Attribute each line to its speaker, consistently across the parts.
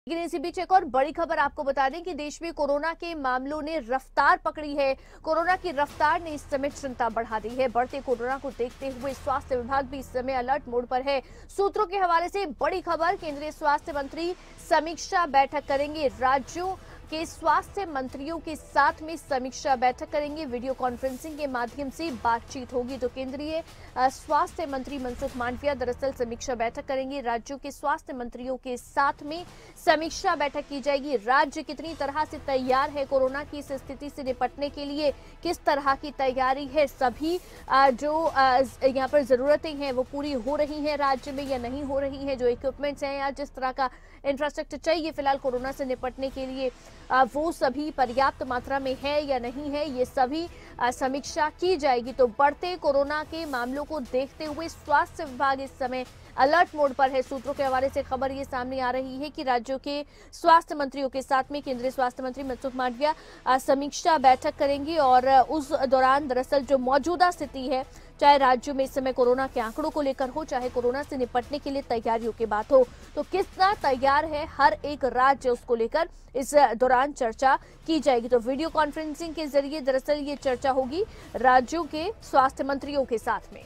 Speaker 1: लेकिन इसी बीच एक और बड़ी खबर आपको बता दें कि देश में कोरोना के मामलों ने रफ्तार पकड़ी है। कोरोना की रफ्तार ने इस समय चिंता बढ़ा दी है। बढ़ते कोरोना को देखते हुए स्वास्थ्य विभाग भी इस समय अलर्ट मोड पर है। सूत्रों के हवाले से बड़ी खबर, केंद्रीय स्वास्थ्य मंत्री समीक्षा बैठक करेंगे। राज्यों के स्वास्थ्य मंत्रियों के साथ में समीक्षा बैठक करेंगे। वीडियो कॉन्फ्रेंसिंग के माध्यम से बातचीत होगी। तो केंद्रीय स्वास्थ्य मंत्री मनसुख मांडविया दरअसल समीक्षा बैठक करेंगे। राज्यों के स्वास्थ्य मंत्रियों के साथ में समीक्षा बैठक की जाएगी। राज्य कितनी तरह से तैयार है कोरोना की इस स्थिति से निपटने के लिए, किस तरह की तैयारी है, सभी जो यहाँ पर जरूरतें हैं वो पूरी हो रही हैं राज्य में या नहीं हो रही हैं, जो इक्विपमेंट्स हैं या जिस तरह का इंफ्रास्ट्रक्चर चाहिए फिलहाल कोरोना से निपटने के लिए वो सभी पर्याप्त मात्रा में है या नहीं है, ये सभी समीक्षा की जाएगी। तो बढ़ते कोरोना के मामलों को देखते हुए स्वास्थ्य विभाग इस समय अलर्ट मोड पर है। सूत्रों के हवाले से खबर ये सामने आ रही है कि राज्यों के स्वास्थ्य मंत्रियों के साथ में केंद्रीय स्वास्थ्य मंत्री मनसुख मांडविया समीक्षा बैठक करेंगी और उस दौरान दरअसल जो मौजूदा स्थिति है, चाहे राज्यों में इस समय कोरोना के आंकड़ों को लेकर हो, चाहे कोरोना से निपटने के लिए तैयारियों की बात हो, तो कितना तैयार है हर एक राज्य, उसको लेकर इस दौरान चर्चा की जाएगी। तो वीडियो कॉन्फ्रेंसिंग के जरिए दरअसल ये चर्चा होगी राज्यों के स्वास्थ्य मंत्रियों के साथ में।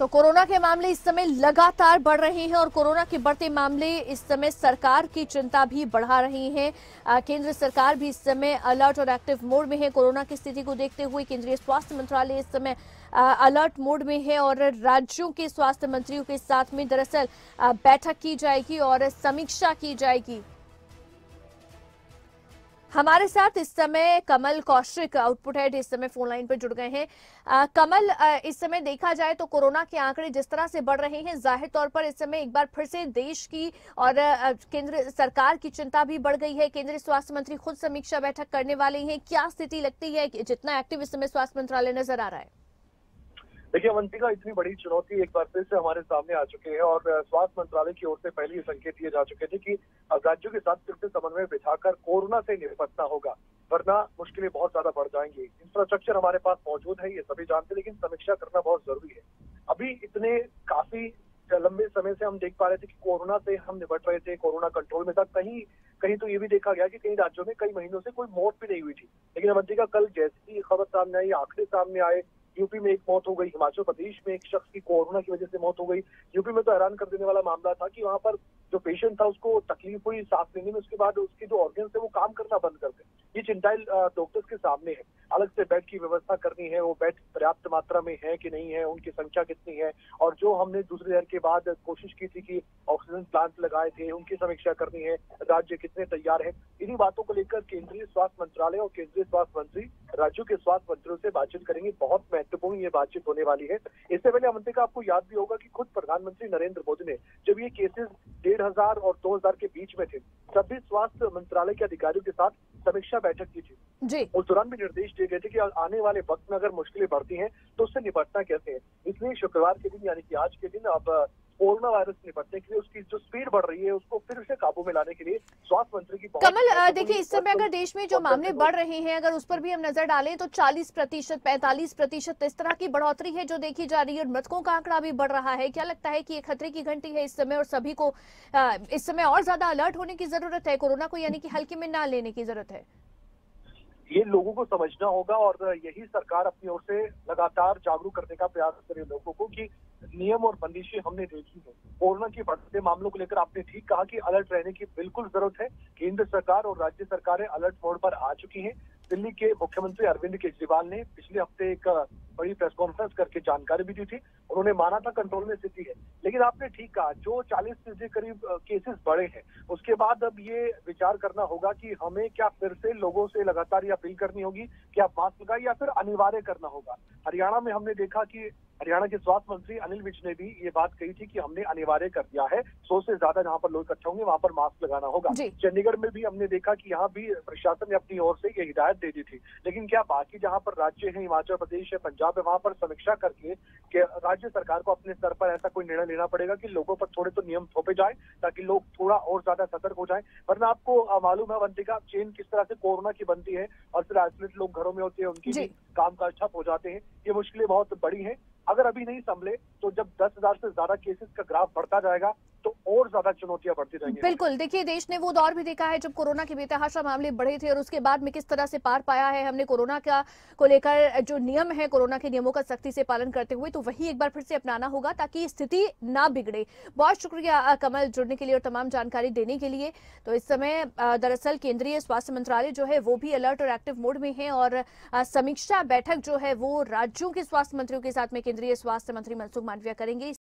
Speaker 1: तो कोरोना के मामले इस समय लगातार बढ़ रहे हैं और कोरोना के बढ़ते मामले इस समय सरकार की चिंता भी बढ़ा रही हैं। केंद्र सरकार भी इस समय अलर्ट और एक्टिव मोड में है। कोरोना की स्थिति को देखते हुए केंद्रीय स्वास्थ्य मंत्रालय इस समय अलर्ट मोड में है और राज्यों के स्वास्थ्य मंत्रियों के साथ में दरअसल बैठक की जाएगी और समीक्षा की जाएगी। हमारे साथ इस समय कमल कौशिक, आउटपुट हेड, इस समय फोन लाइन पर जुड़ गए हैं। कमल, इस समय देखा जाए तो कोरोना के आंकड़े जिस तरह से बढ़ रहे हैं, जाहिर तौर पर इस समय एक बार फिर से देश की और केंद्र सरकार की चिंता भी बढ़ गई है। केंद्रीय स्वास्थ्य मंत्री खुद समीक्षा बैठक करने वाले हैं। क्या स्थिति लगती है, जितना एक्टिव इस समय स्वास्थ्य मंत्रालय नजर आ रहा है?
Speaker 2: देखिए अवंतिका, इतनी बड़ी चुनौती एक बार फिर से हमारे सामने आ चुकी है और स्वास्थ्य मंत्रालय की ओर से पहले ही संकेत दिए जा चुके थे कि राज्यों के साथ फिर से समन्वय बिठाकर कोरोना से निपटना होगा, वरना मुश्किलें बहुत ज्यादा बढ़ जाएंगी। इंफ्रास्ट्रक्चर हमारे पास मौजूद है, ये सभी जानते, लेकिन समीक्षा करना बहुत जरूरी है। अभी इतने काफी लंबे समय से हम देख पा रहे थे कि कोरोना से हम निपट रहे थे, कोरोना कंट्रोल में था। कहीं कहीं तो ये भी देखा गया कि कई राज्यों में कई महीनों से कोई मौत भी नहीं हुई थी। लेकिन अवंतिका, कल जैसी ही खबर सामने आई, आंकड़े सामने आए, यूपी में एक मौत हो गई, हिमाचल प्रदेश में एक शख्स की कोरोना की वजह से मौत हो गई। यूपी में तो हैरान कर देने वाला मामला था कि वहां पर जो पेशेंट था उसको तकलीफ हुई सांस लेने में, उसके बाद उसके जो ऑर्गन्स है वो काम करना बंद कर गए। ये चिंताएं डॉक्टर्स के सामने है। अलग से बेड की व्यवस्था करनी है, वो बेड पर्याप्त मात्रा में है कि नहीं है, उनकी संख्या कितनी है, और जो हमने दूसरी लहर के बाद कोशिश की थी कि ऑक्सीजन प्लांट लगाए थे, उनकी समीक्षा करनी है, राज्य कितने तैयार है। इन्हीं बातों को लेकर केंद्रीय स्वास्थ्य मंत्रालय और केंद्रीय स्वास्थ्य मंत्री राज्यों के स्वास्थ्य मंत्रियों से बातचीत करेंगे। बहुत महत्वपूर्ण ये बातचीत होने वाली है। इससे पहले अवंतिका, आपको याद भी होगा कि खुद प्रधानमंत्री नरेंद्र मोदी ने जब ये केसेस 1500 और 2000 के बीच में थे, तब भी स्वास्थ्य मंत्रालय के अधिकारियों के साथ समीक्षा बैठक की थी
Speaker 1: जी।
Speaker 2: उस दौरान भी निर्देश दिए गए थे कि आने वाले वक्त में अगर मुश्किलें बढ़ती हैं तो उससे निपटना कैसे है। इसलिए शुक्रवार के दिन यानी कि आज के दिन अब कोरोना वायरस से निपटने के लिए उसकी जो स्पीड बढ़ रही है उसको फिर से काबू में लाने के लिए स्वास्थ्य मंत्री की
Speaker 1: कमल, देखिए इस समय अगर देश में जो मामले बढ़ रहे हैं, अगर उस पर भी हम नजर डालें तो 40%, 45% इस तरह की बढ़ोतरी है जो देखी जा रही है और मृतकों का आंकड़ा भी बढ़ रहा है। क्या लगता है कि ये खतरे की घंटी है इस समय और सभी को इस समय और ज्यादा अलर्ट होने की जरूरत है, कोरोना को यानी कि हल्के में ना लेने की जरूरत है?
Speaker 2: ये लोगों को समझना होगा और यही सरकार अपनी ओर से लगातार जागरूक करने का प्रयास करे लोगों को कि नियम और बंदिशें हमने देखी है। कोरोना के बढ़ते मामलों को लेकर आपने ठीक कहा कि अलर्ट रहने की बिल्कुल जरूरत है। केंद्र सरकार और राज्य सरकारें अलर्ट मोड पर आ चुकी हैं। दिल्ली के मुख्यमंत्री अरविंद केजरीवाल ने पिछले हफ्ते एक बड़ी प्रेस कॉन्फ्रेंस करके जानकारी भी दी थी। उन्होंने माना था कंट्रोल में स्थिति है, लेकिन आपने ठीक कहा, जो 40% करीब केसेस बढ़े हैं उसके बाद अब ये विचार करना होगा कि हमें क्या फिर से लोगों से लगातार ये अपील करनी होगी कि आप मास्क लगाइए या फिर अनिवार्य करना होगा। हरियाणा में हमने देखा कि हरियाणा के स्वास्थ्य मंत्री अनिल विज ने भी ये बात कही थी कि हमने अनिवार्य कर दिया है, 100 से ज्यादा जहां पर लोग इकट्ठे होंगे वहां पर मास्क लगाना होगा। चंडीगढ़ में भी हमने देखा कि यहाँ भी प्रशासन ने अपनी ओर से ये हिदायत दे दी थी। लेकिन क्या बाकी जहां पर राज्य है, हिमाचल प्रदेश है, पंजाब है, वहां पर समीक्षा करके कि राज्य राज्य सरकार को अपने स्तर पर ऐसा कोई निर्णय लेना पड़ेगा कि लोगों पर थोड़े तो नियम थोपे जाए ताकि लोग थोड़ा और ज्यादा सतर्क हो जाएं। वरना आपको मालूम है अवंतिका, चेन किस तरह से कोरोना की बनती है और फिर आइसोलेट लोग घरों में होते हैं, उनकी भी काम काज ठप हो जाते हैं। ये मुश्किलें बहुत बड़ी हैं। अगर अभी नहीं संभले तो जब 10,000 से ज्यादा केसेस का ग्राफ बढ़ता जाएगा तो और ज्यादा चुनौतियां बढ़ती रहेंगी।
Speaker 1: बिल्कुल, देखिए देश ने वो दौर भी देखा है जब कोरोना के बेतहाशा मामले बढ़े थे और उसके बाद में किस तरह से पार पाया है हमने कोरोना का को लेकर। जो नियम है कोरोना के नियमों का सख्ती से पालन करते हुए, तो वही एक बार फिर से अपनाना होगा ताकि स्थिति ना बिगड़े। बहुत शुक्रिया कमल, जुड़ने के लिए और तमाम जानकारी देने के लिए। तो इस समय दरअसल केंद्रीय स्वास्थ्य मंत्रालय जो है वो भी अलर्ट और एक्टिव मोड में है और समीक्षा बैठक जो है वो राज्यों के स्वास्थ्य मंत्रियों के साथ में केंद्रीय स्वास्थ्य मंत्री मनसुख मांडविया करेंगे।